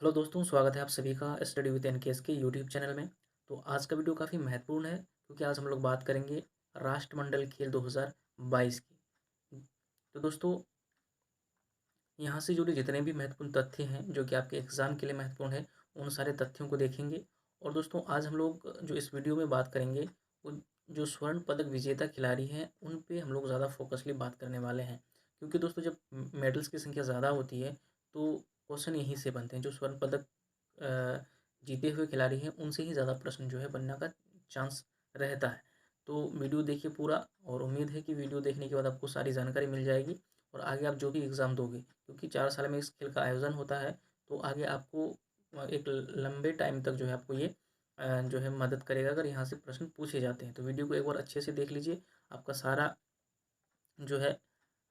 Hello दोस्तों, स्वागत है आप सभी का स्टडी विद एनकेएस के यूट्यूब चैनल में। तो आज का वीडियो काफ़ी महत्वपूर्ण है क्योंकि आज हम लोग बात करेंगे राष्ट्रमंडल खेल 2022 की। तो दोस्तों, यहाँ से जुड़े जितने भी महत्वपूर्ण तथ्य हैं जो कि आपके एग्ज़ाम के लिए महत्वपूर्ण है, उन सारे तथ्यों को देखेंगे। और दोस्तों, आज हम लोग जो इस वीडियो में बात करेंगे वो जो स्वर्ण पदक विजेता खिलाड़ी हैं उन पे हम लोग ज़्यादा फोकसली बात करने वाले हैं। क्योंकि दोस्तों, जब मेडल्स की संख्या ज़्यादा होती है तो क्वेश्चन यहीं से बनते हैं। जो स्वर्ण पदक जीते हुए खिलाड़ी हैं उनसे ही ज़्यादा प्रश्न जो है बनने का चांस रहता है। तो वीडियो देखिए पूरा, और उम्मीद है कि वीडियो देखने के बाद आपको सारी जानकारी मिल जाएगी और आगे आप जो भी एग्ज़ाम दोगे, क्योंकि 4 साल में इस खेल का आयोजन होता है, तो आगे आपको एक लंबे टाइम तक जो है आपको ये जो है मदद करेगा अगर यहाँ से प्रश्न पूछे जाते हैं। तो वीडियो को एक बार अच्छे से देख लीजिए, आपका सारा जो है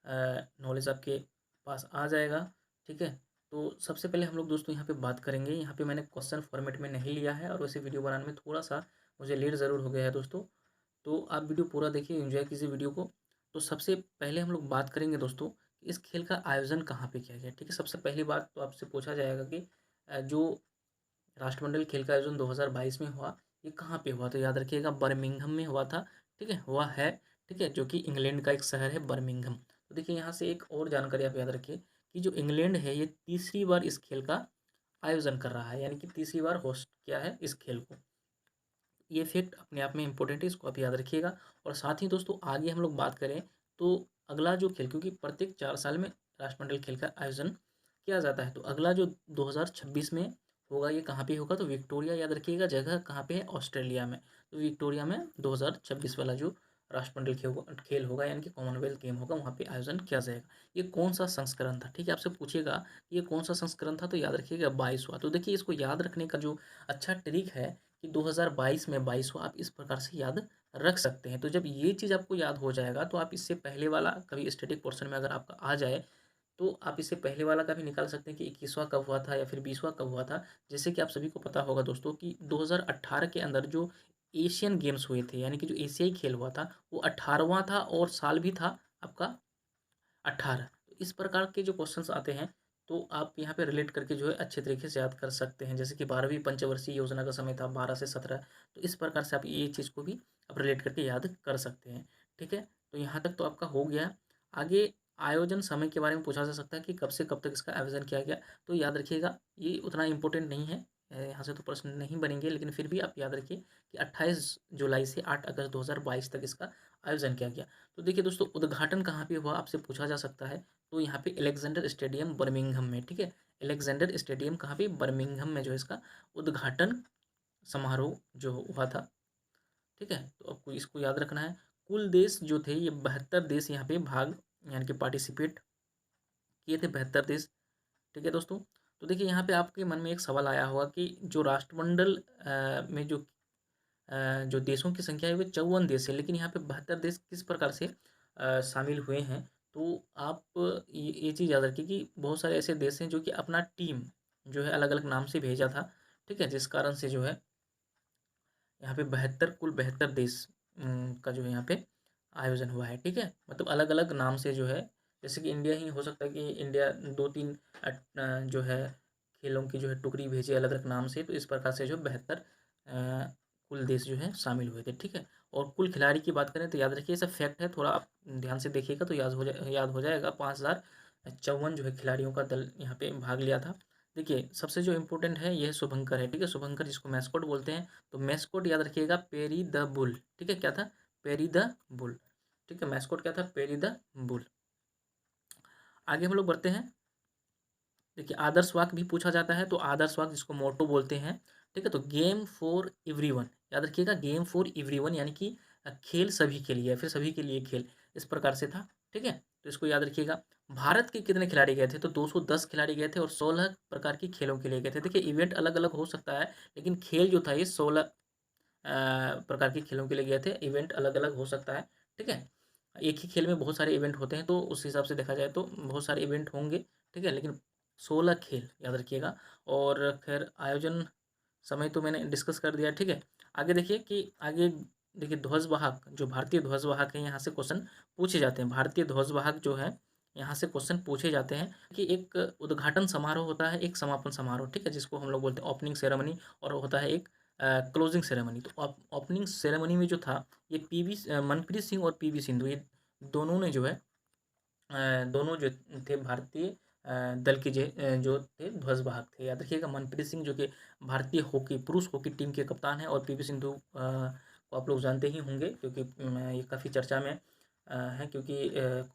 नॉलेज आपके पास आ जाएगा। ठीक है, तो सबसे पहले हम लोग दोस्तों यहाँ पे बात करेंगे। यहाँ पे मैंने क्वेश्चन फॉर्मेट में नहीं लिया है और वैसे वीडियो बनाने में थोड़ा सा मुझे लेट ज़रूर हो गया है दोस्तों। तो आप वीडियो पूरा देखिए, एंजॉय कीजिए वीडियो को। तो सबसे पहले हम लोग बात करेंगे दोस्तों, इस खेल का आयोजन कहाँ पे किया गया। ठीक है, सबसे पहली बात तो आपसे पूछा जाएगा कि जो राष्ट्रमंडल खेल का आयोजन 2022 में हुआ, ये कहाँ पे हुआ। तो याद रखिएगा, बर्मिंघम में हुआ था। ठीक है, हुआ है। ठीक है, जो कि इंग्लैंड का एक शहर है बर्मिंघम। तो देखिए, यहाँ से एक और जानकारी आप याद रखिए कि जो इंग्लैंड है ये तीसरी बार इस खेल का आयोजन कर रहा है, यानी कि तीसरी बार होस्ट किया है इस खेल को। ये फैक्ट अपने आप में इम्पोर्टेंट है, इसको आप याद रखिएगा। और साथ ही दोस्तों, आगे हम लोग बात करें तो अगला जो खेल, क्योंकि प्रत्येक 4 साल में राष्ट्रमंडल खेल का आयोजन किया जाता है, तो अगला जो 2026 में होगा, ये कहाँ पे होगा। तो विक्टोरिया, याद रखिएगा जगह कहाँ पे है, ऑस्ट्रेलिया में। तो विक्टोरिया में 2026 वाला जो राष्ट्रमंडल खेल होगा, यानी कि कॉमनवेल्थ गेम होगा, वहाँ पे आयोजन किया जाएगा। ये कौन सा संस्करण था, ठीक है, आपसे पूछेगा ये कौन सा संस्करण था, तो याद रखिएगा 22वां। तो देखिए, इसको याद रखने का जो अच्छा ट्रिक है कि 2022 में 22वां आप इस प्रकार से याद रख सकते हैं। तो जब ये चीज़ आपको याद हो जाएगा तो आप इससे पहले वाला कभी स्टैटिक पोर्शन में अगर आपका आ जाए तो आप इससे पहले वाला का भी निकाल सकते हैं कि 21वां कब हुआ था या फिर 20वां कब हुआ था। जैसे कि आप सभी को पता होगा दोस्तों कि 2018 के अंदर जो एशियन गेम्स हुए थे, यानी कि जो एशियाई खेल हुआ था, वो 18वां था और साल भी था आपका 18। तो इस प्रकार के जो क्वेश्चंस आते हैं तो आप यहाँ पे रिलेट करके जो है अच्छे तरीके से याद कर सकते हैं। जैसे कि 12वीं पंचवर्षीय योजना का समय था 12 से 17, तो इस प्रकार से आप ये चीज़ को भी आप रिलेट करके याद कर सकते हैं। ठीक है, तो यहाँ तक तो आपका हो गया। आगे आयोजन समय के बारे में पूछा जा सकता है कि कब से कब तक इसका आयोजन किया गया। तो याद रखिएगा, ये उतना इम्पोर्टेंट नहीं है, यहाँ से तो प्रश्न नहीं बनेंगे, लेकिन फिर भी आप याद रखिए कि 28 जुलाई से 8 अगस्त 2022 तक इसका आयोजन किया गया। तो देखिए दोस्तों, उद्घाटन कहाँ पे हुआ आपसे पूछा जा सकता है। तो यहाँ पे अलेक्जेंडर स्टेडियम बर्मिंघम में। ठीक है, अलेक्जेंडर स्टेडियम कहाँ पे, बर्मिंघम में जो है इसका उद्घाटन समारोह जो हुआ था। ठीक है, तो आपको इसको याद रखना है। कुल देश जो थे ये 72 देश यहाँ पे भाग यानी कि पार्टिसिपेट किए थे, 72 देश। ठीक है दोस्तों, तो देखिए यहाँ पे आपके मन में एक सवाल आया होगा कि जो राष्ट्रमंडल में जो देशों की संख्या है वो 54 देश है, लेकिन यहाँ पे 72 देश किस प्रकार से शामिल हुए हैं। तो आप ये चीज़ याद रखिए कि बहुत सारे ऐसे देश हैं जो कि अपना टीम जो है अलग अलग नाम से भेजा था। ठीक है, जिस कारण से जो है यहाँ पे 72 कुल 72 देश का जो है यहाँ पे आयोजन हुआ है। ठीक है, मतलब अलग अलग नाम से जो है, जैसे कि इंडिया ही हो सकता है कि इंडिया 2-3 जो है खेलों की जो है टुकड़ी भेजे अलग अलग नाम से, तो इस प्रकार से जो 72 कुल देश जो है शामिल हुए थे। ठीक है, और कुल खिलाड़ी की बात करें तो याद रखिए, सब फैक्ट है, थोड़ा आप ध्यान से देखिएगा तो याद हो जाएगा। 5054 जो है खिलाड़ियों का दल यहाँ पे भाग लिया था। देखिए, सबसे जो इम्पोर्टेंट है यह शुभंकर है। ठीक है, शुभंकर जिसको मैस्कॉट बोलते हैं। तो मैस्कॉट याद रखिएगा, पेरी द बुल। ठीक है, क्या था, पेरी द बुल। ठीक है, मैस्कॉट क्या था, पेरी द बुल। आगे हम लोग बढ़ते हैं। देखिए, आदर्श वाक्य भी पूछा जाता है, तो आदर्श वाक्य जिसको मोटो बोलते हैं। ठीक है, तो गेम फॉर एवरीवन, याद रखिएगा गेम फॉर एवरीवन, यानी कि खेल सभी के लिए, फिर सभी के लिए खेल, इस प्रकार से था। ठीक है, तो इसको याद रखिएगा। भारत के कितने खिलाड़ी गए थे, तो 210 खिलाड़ी गए थे और 16 प्रकार की खेलों के लिए गए थे। देखिए, इवेंट अलग अलग हो सकता है, लेकिन खेल जो था ये 16 प्रकार के खेलों के लिए गए थे। इवेंट अलग अलग हो सकता है। ठीक है, एक ही खेल में बहुत सारे इवेंट होते हैं, तो उस हिसाब से देखा जाए तो बहुत सारे इवेंट होंगे। ठीक है, लेकिन 16 खेल याद रखिएगा। और खैर आयोजन समय तो मैंने डिस्कस कर दिया। ठीक है, आगे देखिए कि आगे देखिए ध्वजवाहक, जो भारतीय ध्वजवाहक है, यहाँ से क्वेश्चन पूछे जाते हैं। भारतीय ध्वजवाहक जो है यहाँ से क्वेश्चन पूछे जाते हैं कि एक उद्घाटन समारोह होता है, एक समापन समारोह, ठीक है, जिसको हम लोग बोलते हैं ओपनिंग सेरेमनी, और होता है एक क्लोजिंग सेरेमनी। तो ओपनिंग सेरेमनी में जो था, ये मनप्रीत सिंह और पीवी सिंधु, ये दोनों ने जो है दोनों जो थे भारतीय दल के जो थे ध्वजवाहक थे। याद रखिएगा, मनप्रीत सिंह जो कि भारतीय पुरुष हॉकी टीम के कप्तान हैं, और पीवी सिंधु को आप लोग जानते ही होंगे, क्योंकि ये काफ़ी चर्चा में है, क्योंकि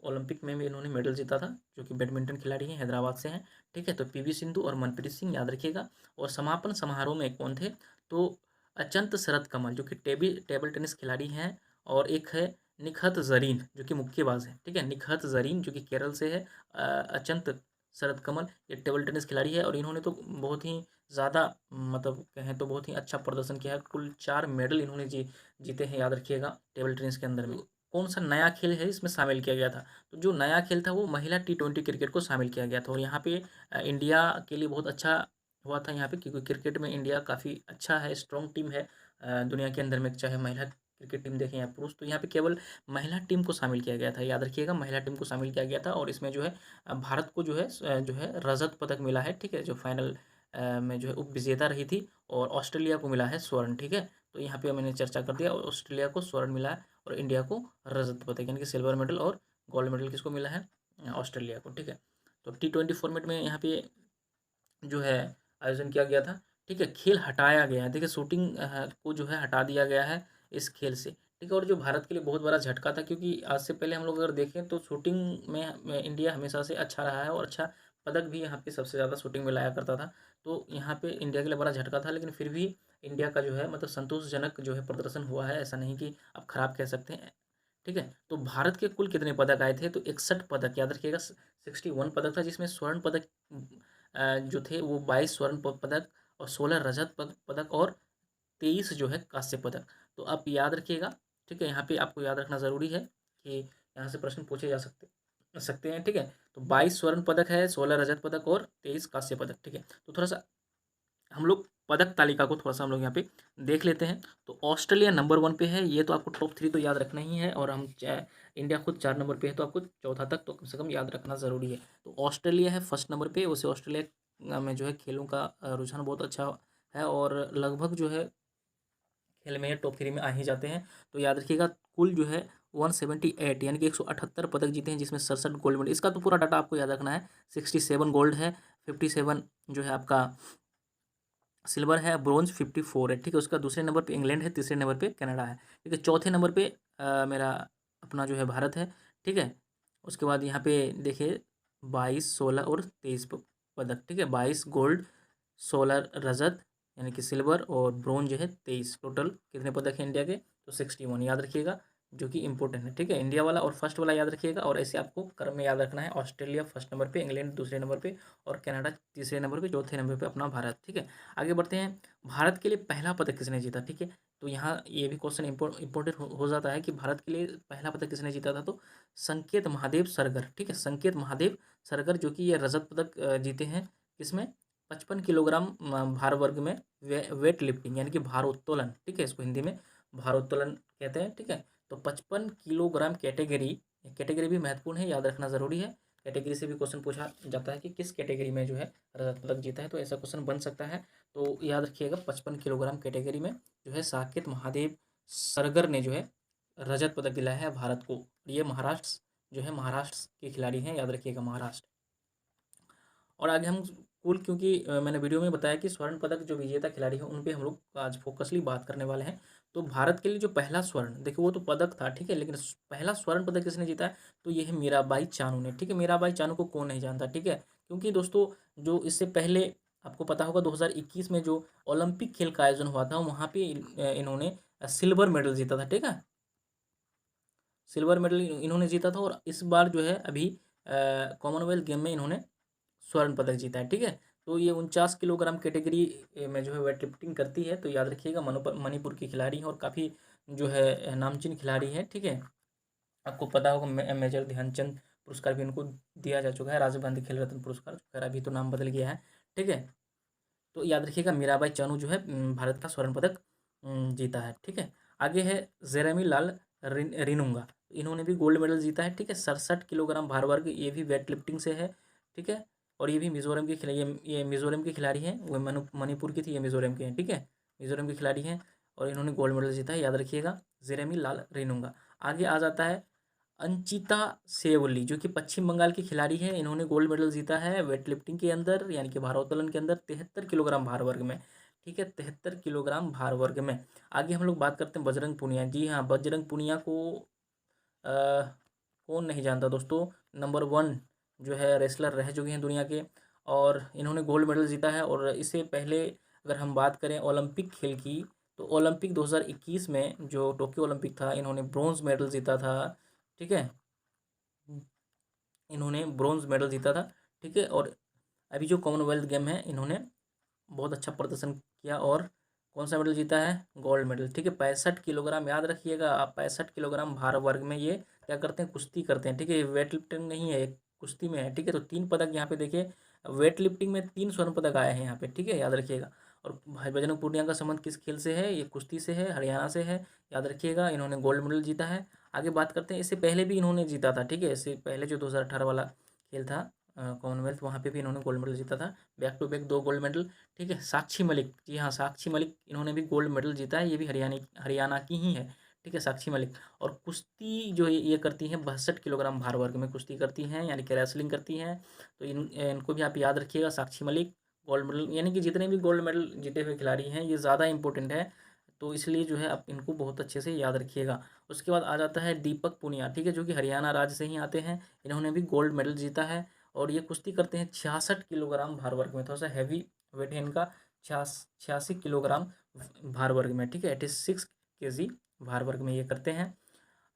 ओलंपिक में भी इन्होंने मेडल जीता था, जो कि बैडमिंटन खिलाड़ी हैं, हैदराबाद से हैं, ठीक है। तो पीवी सिंधु और मनप्रीत सिंह याद रखिएगा। और समापन समारोह में कौन थे, तो अचंत शरत कमल जो कि टेबल टेनिस खिलाड़ी हैं, और एक है निखत जरीन जो कि मुक्केबाज है, ठीक है। निखत जरीन जो कि केरल से है, अचंत शरत कमल ये टेबल टेनिस खिलाड़ी है, और इन्होंने तो बहुत ही ज़्यादा, मतलब कहें तो बहुत ही अच्छा प्रदर्शन किया है। कुल 4 मेडल इन्होंने जीते हैं, याद रखिएगा, टेबल टेनिस के अंदर में। कौन सा नया खेल है इसमें शामिल किया गया था, तो जो नया खेल था वो महिला T20 क्रिकेट को शामिल किया गया था। और यहाँ पे इंडिया के लिए बहुत अच्छा हुआ था यहाँ पे, क्योंकि क्रिकेट में इंडिया काफ़ी अच्छा है, स्ट्रॉन्ग टीम है दुनिया के अंदर में, चाहे महिला क्रिकेट टीम देखें या पुरुष। तो यहाँ पे केवल महिला टीम को शामिल किया गया था, याद रखिएगा, महिला टीम को शामिल किया गया था। और इसमें जो है भारत को जो है रजत पदक मिला है, ठीक है, जो फाइनल में जो है उप विजेता रही थी। और ऑस्ट्रेलिया को मिला है स्वर्ण, ठीक है। तो यहाँ पे मैंने चर्चा कर दिया, ऑस्ट्रेलिया को स्वर्ण मिला है, और इंडिया को रजत पदक यानी कि सिल्वर मेडल, और गोल्ड मेडल किसको मिला है, ऑस्ट्रेलिया को, ठीक है। तो T20 फॉर्मेट में यहाँ पे जो है आयोजन किया गया था, ठीक है। खेल हटाया गया है, देखिए शूटिंग को जो है हटा दिया गया है इस खेल से, ठीक है। और जो भारत के लिए बहुत बड़ा झटका था, क्योंकि आज से पहले हम लोग अगर देखें तो शूटिंग में इंडिया हमेशा से अच्छा रहा है, और अच्छा पदक भी यहाँ पे सबसे ज़्यादा शूटिंग में लाया करता था। तो यहाँ पे इंडिया के लिए बड़ा झटका था, लेकिन फिर भी इंडिया का जो है मतलब संतोषजनक जो है प्रदर्शन हुआ है, ऐसा नहीं कि आप खराब कह सकते हैं, ठीक है। तो भारत के कुल कितने पदक आए थे, तो 61 पदक, याद रखिएगा, 61 पदक था, जिसमें स्वर्ण पदक जो थे वो 22 स्वर्ण पदक, और 16 रजत पदक, और 23 जो है कांस्य पदक। तो आप याद रखिएगा, ठीक है, यहाँ पे आपको याद रखना ज़रूरी है कि यहाँ से प्रश्न पूछे जा सकते सकते हैं, ठीक है। तो 22 स्वर्ण पदक है, 16 रजत पदक, और 23 कांस्य पदक, ठीक है। तो थोड़ा सा हम लोग पदक तालिका को थोड़ा सा हम लोग यहाँ पे देख लेते हैं। तो ऑस्ट्रेलिया नंबर 1 पे है, ये तो आपको टॉप 3 तो याद रखना ही है, और हम इंडिया खुद 4 नंबर पे है, तो आपको चौथा तक तो कम से कम याद रखना ज़रूरी है। तो ऑस्ट्रेलिया है फर्स्ट नंबर पे, उसे ऑस्ट्रेलिया में जो है खेलों का रुझान बहुत अच्छा है, और लगभग जो है खेल में टॉप 3 में आ ही जाते हैं। तो याद रखिएगा, कुल जो है 178 यानी कि 178 पदक जीते हैं, जिसमें 67 गोल्ड मेडल, इसका तो पूरा डाटा आपको याद रखना है। 67 गोल्ड है, 57 जो है आपका सिल्वर है, ब्रोंज 54 है, ठीक है। उसका दूसरे नंबर पे इंग्लैंड है, तीसरे नंबर पे कनाडा है, ठीक है। चौथे नंबर पे मेरा अपना जो है भारत है, ठीक है। उसके बाद यहाँ पे देखिए 22, 16 और 23 पदक, ठीक है। 22 गोल्ड, 16 रजत यानी कि सिल्वर, और ब्रोंज जो है 23, टोटल कितने पदक हैं इंडिया के, तो 61 याद रखिएगा, जो कि इंपॉर्टेंट है, ठीक है। इंडिया वाला और फर्स्ट वाला याद रखिएगा, और ऐसे आपको क्रम में याद रखना है। ऑस्ट्रेलिया फर्स्ट नंबर पे, इंग्लैंड दूसरे नंबर पे, और कनाडा तीसरे नंबर पे, चौथे नंबर पे अपना भारत, ठीक है। आगे बढ़ते हैं, भारत के लिए पहला पदक किसने जीता, ठीक है। तो यहाँ ये भी क्वेश्चन इंपॉर्टेंट हो जाता है कि भारत के लिए पहला पदक किसने जीता था, तो संकेत महादेव सरगर, ठीक है। संकेत महादेव सरगर जो कि ये रजत पदक जीते हैं, किसमें, 55 किलोग्राम भार वर्ग में, वेट लिफ्टिंग यानी कि भारोत्तोलन, ठीक है, इसको हिंदी में भारोत्तोलन कहते हैं, ठीक है। तो 55 किलोग्राम कैटेगरी भी महत्वपूर्ण है, याद रखना जरूरी है। कैटेगरी से भी क्वेश्चन पूछा जाता है कि किस कैटेगरी में जो है रजत पदक जीता है, तो ऐसा क्वेश्चन बन सकता है। तो याद रखिएगा, 55 किलोग्राम कैटेगरी में जो है साकेत महादेव सरगर ने जो है रजत पदक दिलाया है भारत को। ये महाराष्ट्र जो है, महाराष्ट्र के खिलाड़ी हैं, याद रखिएगा, महाराष्ट्र। और आगे हम कुल, क्योंकि मैंने वीडियो में बताया कि स्वर्ण पदक जो विजेता खिलाड़ी हैं उन पे हम लोग आज फोकसली बात करने वाले हैं। तो भारत के लिए जो पहला स्वर्ण, देखिए वो तो पदक था, ठीक है, लेकिन पहला स्वर्ण पदक किसने जीता है, तो ये है मीराबाई चानू ने, ठीक है। मीराबाई चानू को कौन नहीं जानता, ठीक है, क्योंकि दोस्तों जो इससे पहले आपको पता होगा 2021 में जो ओलंपिक खेल का आयोजन हुआ था, वहाँ पे इन्होंने सिल्वर मेडल जीता था, ठीक है। सिल्वर मेडल इन्होंने जीता था, और इस बार जो है अभी कॉमनवेल्थ गेम में इन्होंने स्वर्ण पदक जीता है, ठीक है। तो ये 49 किलोग्राम कैटेगरी में जो है वेट लिफ्टिंग करती है, तो याद रखिएगा, मणिपुर की खिलाड़ी है, और काफ़ी जो है नामचीन खिलाड़ी है, ठीक है। आपको पता होगा मेजर ध्यानचंद पुरस्कार भी उनको दिया जा चुका है, राजीव गांधी खेल रत्न पुरस्कार, खैर अभी तो नाम बदल गया है, ठीक है। तो याद रखिएगा, मीराबाई चानू जो है भारत का स्वर्ण पदक जीता है, ठीक है। आगे है जेरेमी लाल रिनुंगा, तो इन्होंने भी गोल्ड मेडल जीता है, ठीक है। 67 किलोग्राम भार वर्ग, ये भी वेट लिफ्टिंग से है, ठीक है। और ये भी मिजोरम के खिलाड़ी, ये मिजोरम की खिलाड़ी हैं, वो मणिपुर की थी, ये मिजोरम के हैं, ठीक है। मिजोरम के खिलाड़ी हैं और इन्होंने गोल्ड मेडल जीता है, याद रखिएगा, जेरेमी लाल रेनुंगा। आगे आ जाता है अंचिता सेवली, जो कि पश्चिम बंगाल की खिलाड़ी है। इन्होंने गोल्ड मेडल जीता है वेट लिफ्टिंग के अंदर, यानी कि भारोत्तोलन के अंदर 73 किलोग्राम भार वर्ग में, ठीक है, 73 किलोग्राम भार वर्ग में। आगे हम लोग बात करते हैं बजरंग पुनिया। जी हाँ, बजरंग पुनिया को अ, कौन नहीं जानता दोस्तों। नंबर 1 जो है रेसलर रह चुके हैं दुनिया के, और इन्होंने गोल्ड मेडल जीता है। और इससे पहले अगर हम बात करें ओलंपिक खेल की, तो ओलंपिक 2021 में जो टोक्यो ओलंपिक था, इन्होंने ब्रॉन्ज मेडल जीता था, ठीक है। इन्होंने ब्रॉन्ज मेडल जीता था, ठीक है। और अभी जो कॉमनवेल्थ गेम है, इन्होंने बहुत अच्छा प्रदर्शन किया और कौन सा मेडल जीता है, गोल्ड मेडल, ठीक है। 65 किलोग्राम, याद रखिएगा आप, 65 किलोग्राम भार वर्ग में ये क्या करते हैं, कुश्ती करते हैं, ठीक है। वेट लिफ्टिंग नहीं है, कुश्ती में है, ठीक है। तो 3 पदक यहाँ पे देखिए, वेट लिफ्टिंग में 3 स्वर्ण पदक आए हैं यहाँ पे, ठीक है, याद रखिएगा। और भाई बजरंग पूनिया का संबंध किस खेल से है, ये कुश्ती से है, हरियाणा से है, याद रखिएगा। इन्होंने गोल्ड मेडल जीता है। आगे बात करते हैं, इससे पहले भी इन्होंने जीता था, ठीक है। इससे पहले जो 2018 वाला खेल था कॉमनवेल्थ, वहाँ पे भी इन्होंने गोल्ड मेडल जीता था, back to back 2 gold medal, ठीक है। साक्षी मलिक, जी हाँ, साक्षी मलिक, इन्होंने भी गोल्ड मेडल जीता है, ये भी हरियाणा की ही है, ठीक है, साक्षी मलिक। और कुश्ती जो ये करती हैं 62 किलोग्राम भार वर्ग में कुश्ती करती हैं, यानी कि रेसलिंग करती हैं। तो इनको भी आप याद रखिएगा, साक्षी मलिक गोल्ड मेडल, यानी कि जितने भी गोल्ड मेडल जीते हुए खिलाड़ी हैं ये ज़्यादा इंपॉर्टेंट है, तो इसलिए जो है आप इनको बहुत अच्छे से याद रखिएगा। उसके बाद आ जाता है दीपक पुनिया, ठीक है, जो कि हरियाणा राज्य से ही आते हैं। इन्होंने भी गोल्ड मेडल जीता है और ये कुश्ती करते हैं 66 किलोग्राम भार वर्ग में, थोड़ा सा हैवी वेट है इनका, 86 किलोग्राम भार वर्ग में, ठीक है, 86 केजी भार वर्ग में ये करते हैं।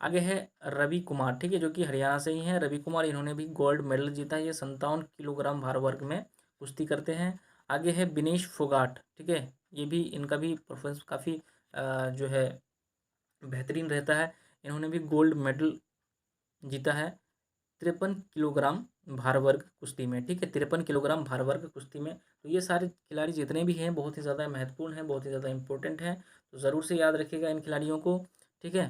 आगे है रवि कुमार, ठीक है, जो कि हरियाणा से ही हैं, रवि कुमार, इन्होंने भी गोल्ड मेडल जीता है, ये 57 किलोग्राम भार वर्ग में कुश्ती करते हैं। आगे है विनेश फोगाट, ठीक है, ये भी, इनका भी परफॉर्मेंस काफ़ी जो है बेहतरीन रहता है। इन्होंने भी गोल्ड मेडल जीता है 53 किलोग्राम भार वर्ग कुश्ती में, ठीक है, 53 किलोग्राम भार वर्ग कुश्ती में। तो ये सारे खिलाड़ी जितने भी हैं बहुत ही ज़्यादा महत्वपूर्ण हैं, बहुत ही ज़्यादा इंपॉर्टेंट हैं, तो ज़रूर से याद रखिएगा इन खिलाड़ियों को, ठीक है।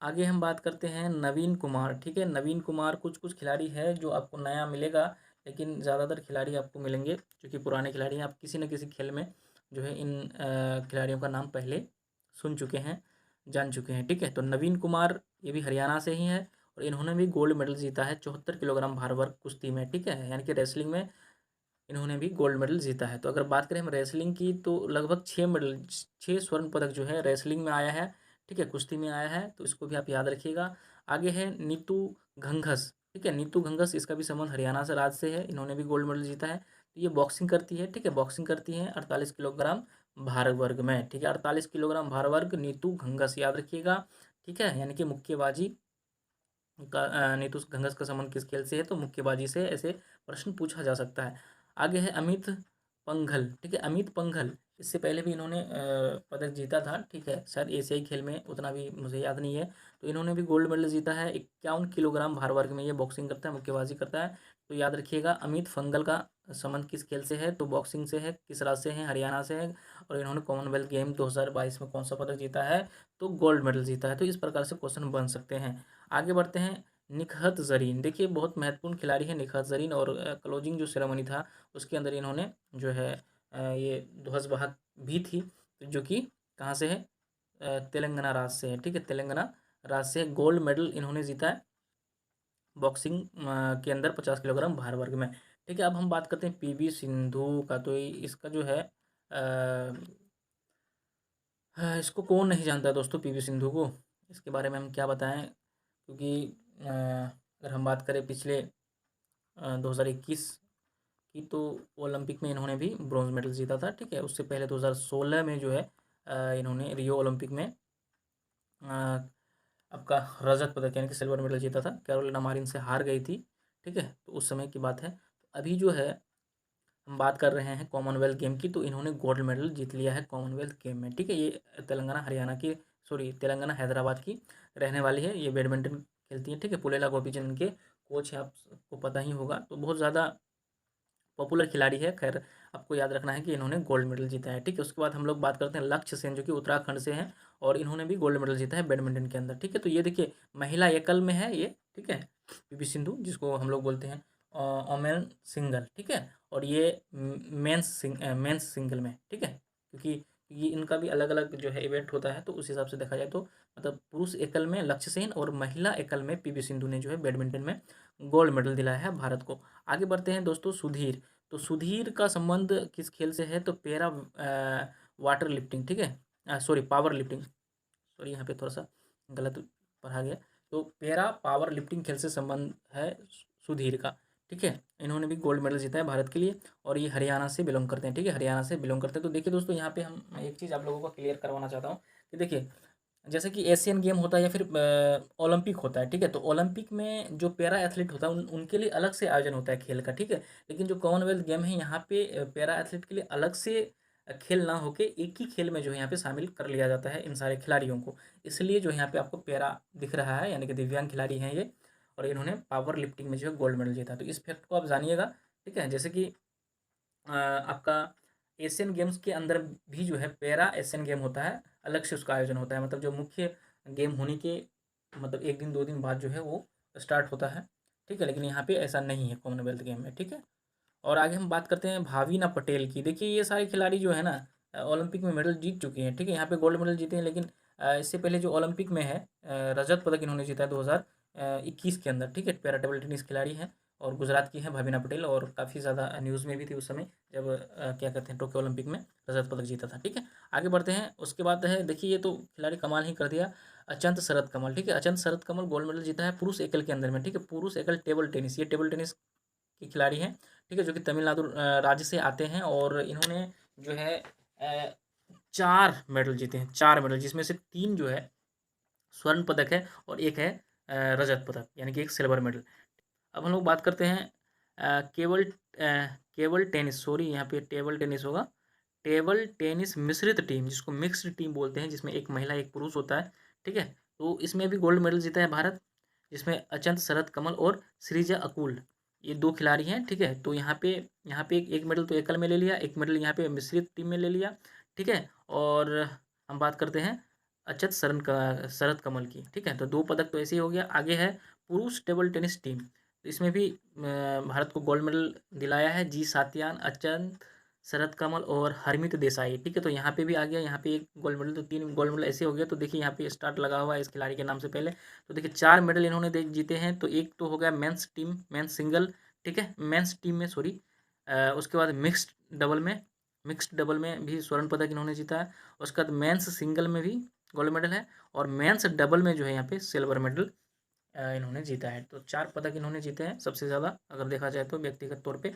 आगे हम बात करते हैं नवीन कुमार, ठीक है। नवीन कुमार, कुछ कुछ खिलाड़ी है जो आपको नया मिलेगा, लेकिन ज़्यादातर खिलाड़ी आपको मिलेंगे जो कि पुराने खिलाड़ी हैं, आप किसी न किसी खेल में जो है इन खिलाड़ियों का नाम पहले सुन चुके हैं, जान चुके हैं, ठीक है। तो नवीन कुमार ये भी हरियाणा से ही है और इन्होंने भी गोल्ड मेडल जीता है 74 किलोग्राम भार वर्ग कुश्ती में, ठीक है, यानी कि रेसलिंग में इन्होंने भी गोल्ड मेडल जीता है। तो अगर बात करें हम रेसलिंग की, तो लगभग 6 मेडल, 6 स्वर्ण पदक जो है रेसलिंग में आया है, ठीक है, कुश्ती में आया है, तो इसको भी आप याद रखिएगा। आगे है नीतू घंघस, ठीक है, नीतू घंघस, इसका भी संबंध हरियाणा से राज्य से है, इन्होंने भी गोल्ड मेडल जीता है। तो ये बॉक्सिंग करती है, ठीक है, बॉक्सिंग करती है 48 किलोग्राम भार वर्ग में, ठीक है, 48 किलोग्राम भार वर्ग, नीतू घंघस, याद रखिएगा, ठीक है। यानी कि मुक्केबाजी का नीतू घंघस का संबंध किस खेल से है, तो मुक्केबाजी से ऐसे प्रश्न पूछा जा सकता है। आगे है अमित पंघल, ठीक है, अमित पंघल, इससे पहले भी इन्होंने पदक जीता था, ठीक है, शायद एशियाई खेल में, उतना भी मुझे याद नहीं है। तो इन्होंने भी गोल्ड मेडल जीता है 51 किलोग्राम भार वर्ग में, ये बॉक्सिंग करता है, मुक्केबाजी करता है। तो याद रखिएगा अमित पंघल का संबंध किस खेल से है, तो बॉक्सिंग से है, किस राज्य से है, हरियाणा से है। और इन्होंने कॉमनवेल्थ गेम 2022 में कौन सा पदक जीता है, तो गोल्ड मेडल जीता है। तो इस प्रकार से क्वेश्चन बन सकते हैं। आगे बढ़ते हैं, निखत जरीन, देखिए बहुत महत्वपूर्ण खिलाड़ी है निखत जरीन, और क्लोजिंग जो सेरेमनी था उसके अंदर इन्होंने जो है ये ध्वजवाहक भी थी, जो कि कहाँ से है, तेलंगाना राज्य से है, ठीक है, तेलंगाना राज्य से गोल्ड मेडल इन्होंने जीता है बॉक्सिंग के अंदर 50 किलोग्राम भार वर्ग में, ठीक है। अब हम बात करते हैं पीवी सिंधु का, तो इसका जो है इसको कौन नहीं जानता दोस्तों, पीवी सिंधु को, इसके बारे में हम क्या बताएं, क्योंकि अगर हम बात करें पिछले 2021 की, तो ओलंपिक में इन्होंने भी ब्रॉन्ज मेडल जीता था, ठीक है। उससे पहले 2016 में जो है इन्होंने रियो ओलंपिक में आपका रजत पदक यानी कि सिल्वर मेडल जीता था, कैरोलिना मारिन से हार गई थी, ठीक है, तो उस समय की बात है। तो अभी जो है हम बात कर रहे हैं कॉमनवेल्थ गेम की, तो इन्होंने गोल्ड मेडल जीत लिया है कॉमनवेल्थ गेम में, ठीक है। ये तेलंगाना हरियाणा की, सॉरी तेलंगाना हैदराबाद की रहने वाली है, ये बैडमिंटन खेलती है, ठीक है। पुलेला गोपीचंद इनके कोच है, आपको पता ही होगा, तो बहुत ज़्यादा पॉपुलर खिलाड़ी है, खैर आपको याद रखना है कि इन्होंने गोल्ड मेडल जीता है, ठीक है। उसके बाद हम लोग बात करते हैं लक्ष्य सेन, जो कि उत्तराखंड से हैं और इन्होंने भी गोल्ड मेडल जीता है बैडमिंटन के अंदर, ठीक है। तो ये देखिए महिला एकल में है ये, ठीक है, पीवी सिंधु जिसको हम लोग बोलते हैं ओमेन सिंगल, ठीक है। और ये मेंस सिंगल में, ठीक है, क्योंकि ये इनका भी अलग अलग जो है इवेंट होता है, तो उस हिसाब से देखा जाए तो मतलब पुरुष एकल में लक्ष्य सेन और महिला एकल में पीवी सिंधु ने जो है बैडमिंटन में गोल्ड मेडल दिलाया है भारत को। आगे बढ़ते हैं दोस्तों सुधीर। तो सुधीर का संबंध किस खेल से है? तो पैरा वाटर लिफ्टिंग, ठीक है, सॉरी पावर लिफ्टिंग, सॉरी यहाँ पे थोड़ा सा गलत पढ़ा गया। तो पैरा पावर लिफ्टिंग खेल से संबंध है सुधीर का, ठीक है। इन्होंने भी गोल्ड मेडल जीता है भारत के लिए और ये हरियाणा से बिलोंग करते हैं, ठीक है, हरियाणा से बिलोंग करते हैं। तो देखिए दोस्तों यहाँ पे हम एक चीज़ आप लोगों को क्लियर करवाना चाहता हूँ कि देखिए जैसे कि एशियन गेम होता है या फिर ओलंपिक होता है, ठीक है। तो ओलंपिक में जो पैरा एथलीट होता है उनके लिए अलग से आयोजन होता है खेल का, ठीक है। लेकिन जो कॉमनवेल्थ गेम है यहाँ पे पैरा एथलीट के लिए अलग से खेल ना होके एक ही खेल में जो है यहाँ पे शामिल कर लिया जाता है इन सारे खिलाड़ियों को। इसलिए जो यहाँ पे आपको पैरा दिख रहा है, यानी कि दिव्यांग खिलाड़ी हैं ये, और इन्होंने पावर लिफ्टिंग में जो है गोल्ड मेडल जीता। तो इस फैक्ट को आप जानिएगा, ठीक है। जैसे कि आपका एशियन गेम्स के अंदर भी जो है पैरा एशियन गेम होता है, अलग से उसका आयोजन होता है, मतलब जो मुख्य गेम होने के मतलब एक दिन दो दिन बाद जो है वो स्टार्ट होता है, ठीक है। लेकिन यहाँ पे ऐसा नहीं है कॉमनवेल्थ गेम में, ठीक है। और आगे हम बात करते हैं भाविना पटेल की। देखिए ये सारे खिलाड़ी जो है ना ओलंपिक में मेडल जीत चुके हैं, ठीक है। यहाँ पे गोल्ड मेडल जीते हैं, लेकिन इससे पहले जो ओलंपिक में है रजत पदक इन्होंने जीता है 2021 के अंदर, ठीक है। पैरा टेबल टेनिस खिलाड़ी हैं और गुजरात की है भाविना पटेल, और काफ़ी ज़्यादा न्यूज़ में भी थी उस समय जब क्या कहते हैं टोक्यो ओलंपिक में रजत पदक जीता था, ठीक है। आगे बढ़ते हैं। उसके बाद है देखिए ये तो खिलाड़ी कमाल ही कर दिया, अचंत शरत कमल, ठीक है। अचंत शरत कमल गोल्ड मेडल जीता है पुरुष एकल के अंदर में, ठीक है। पुरुष एकल टेबल टेनिस, ये टेबल टेनिस के खिलाड़ी हैं, ठीक है, जो कि तमिलनाडु राज्य से आते हैं और इन्होंने जो है 4 मेडल जीते हैं, 4 मेडल, जिसमें से 3 जो है स्वर्ण पदक है और एक है रजत पदक, यानी कि एक सिल्वर मेडल। अब हम लोग बात करते हैं केवल टेनिस, सॉरी यहाँ पे टेबल टेनिस होगा, टेबल टेनिस मिश्रित टीम, जिसको मिक्स्ड टीम बोलते हैं, जिसमें एक महिला एक पुरुष होता है, ठीक है। तो इसमें भी गोल्ड मेडल जीता है भारत, जिसमें अचंत शरत कमल और श्रीजा अकुल, ये 2 खिलाड़ी हैं, ठीक है। तो यहाँ पे एक मेडल तो एकल में ले लिया, एक मेडल यहाँ पे मिश्रित टीम में ले लिया, ठीक है। और हम बात करते हैं अचंत शरत कमल की, ठीक है। तो 2 पदक तो ऐसे ही हो गया। आगे है पुरुष टेबल टेनिस टीम, तो इसमें भी भारत को गोल्ड मेडल दिलाया है जी सातियान, अचंत शरत कमल और हरमीत देसाई, ठीक है। तो यहाँ पे भी आ गया, यहाँ पे एक गोल्ड मेडल, तो 3 गोल्ड मेडल ऐसे हो गया। तो देखिए यहाँ पे स्टार्ट लगा हुआ है इस खिलाड़ी के नाम से पहले। तो देखिए 4 मेडल इन्होंने जीते हैं। तो एक तो हो गया मेंस टीम, मेंस सिंगल, ठीक है, मेंस टीम में सॉरी। उसके बाद मिक्स्ड डबल में भी स्वर्ण पदक इन्होंने जीता है। उसके बाद मेंस सिंगल में भी गोल्ड मेडल है और मेंस डबल में जो है यहाँ पे सिल्वर मेडल इन्होंने जीता है। तो 4 पदक इन्होंने जीते हैं, सबसे ज़्यादा अगर देखा जाए तो व्यक्तिगत तौर पे।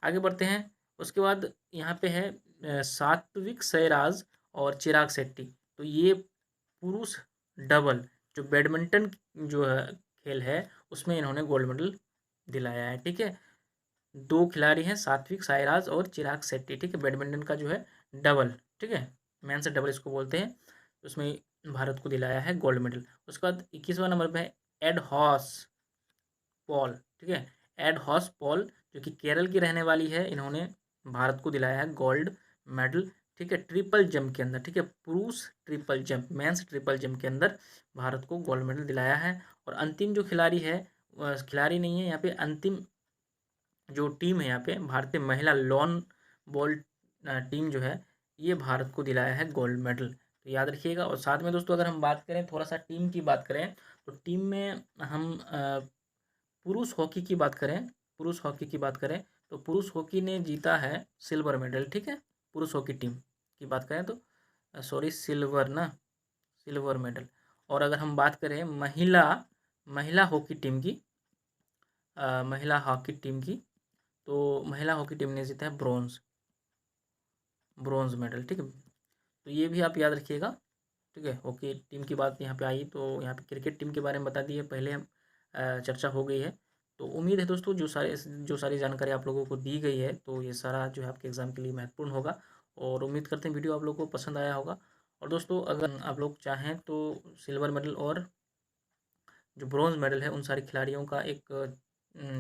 आगे बढ़ते हैं। उसके बाद यहाँ पे है सात्विक साईराज और चिराग शेट्टी। तो ये पुरुष डबल जो बैडमिंटन जो है खेल है उसमें इन्होंने गोल्ड मेडल दिलाया है, ठीक है। 2 खिलाड़ी हैं सात्विक साईराज और चिराग शेट्टी, ठीक है, बैडमिंटन का जो है डबल, ठीक है, मेंस डबल इसको बोलते हैं। उसमें भारत को दिलाया है गोल्ड मेडल। उसके बाद 21वां नंबर पे है एड हॉस पॉल, ठीक है, एड हॉस पॉल जो कि केरल की रहने वाली है, इन्होंने भारत को दिलाया है गोल्ड मेडल, ठीक है, ट्रिपल जंप के अंदर, ठीक है, पुरुष triple jump, men's triple jump के अंदर भारत को गोल्ड मेडल दिलाया है। और अंतिम जो खिलाड़ी है, खिलाड़ी नहीं है यहाँ पे, अंतिम जो टीम है यहाँ पे भारतीय महिला लॉन बॉल टीम जो है ये भारत को दिलाया है गोल्ड मेडल, तो याद रखिएगा। और साथ में दोस्तों अगर हम बात करें थोड़ा सा टीम की बात करें, तो टीम में हम पुरुष हॉकी की बात करें, पुरुष हॉकी की बात करें तो पुरुष हॉकी ने जीता है सिल्वर मेडल, ठीक है। पुरुष हॉकी टीम की बात करें तो सॉरी सिल्वर ना, सिल्वर मेडल। और अगर हम बात करें महिला महिला हॉकी टीम की, महिला हॉकी टीम की, तो महिला हॉकी टीम ने जीता है ब्रॉन्ज मेडल, ठीक है। तो ये भी आप याद रखिएगा, ठीक है। हॉकी टीम की बात यहाँ पे आई तो यहाँ पे क्रिकेट टीम के बारे में बता दिए पहले, हम चर्चा हो गई है। तो उम्मीद है दोस्तों जो सारी जानकारी आप लोगों को दी गई है तो ये सारा जो है आपके एग्ज़ाम के लिए महत्वपूर्ण होगा, और उम्मीद करते हैं वीडियो आप लोगों को पसंद आया होगा। और दोस्तों अगर आप लोग चाहें तो सिल्वर मेडल और जो ब्रॉन्ज मेडल है उन सारे खिलाड़ियों का एक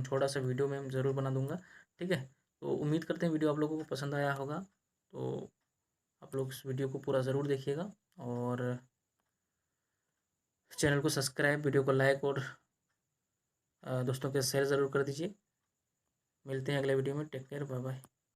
छोटा सा वीडियो मैं ज़रूर बना दूंगा, ठीक है। तो उम्मीद करते हैं वीडियो आप लोगों को पसंद आया होगा। तो आप लोग इस वीडियो को पूरा ज़रूर देखिएगा और चैनल को सब्सक्राइब, वीडियो को लाइक और दोस्तों के शेयर ज़रूर कर दीजिए। मिलते हैं अगले वीडियो में। Take care, bye bye.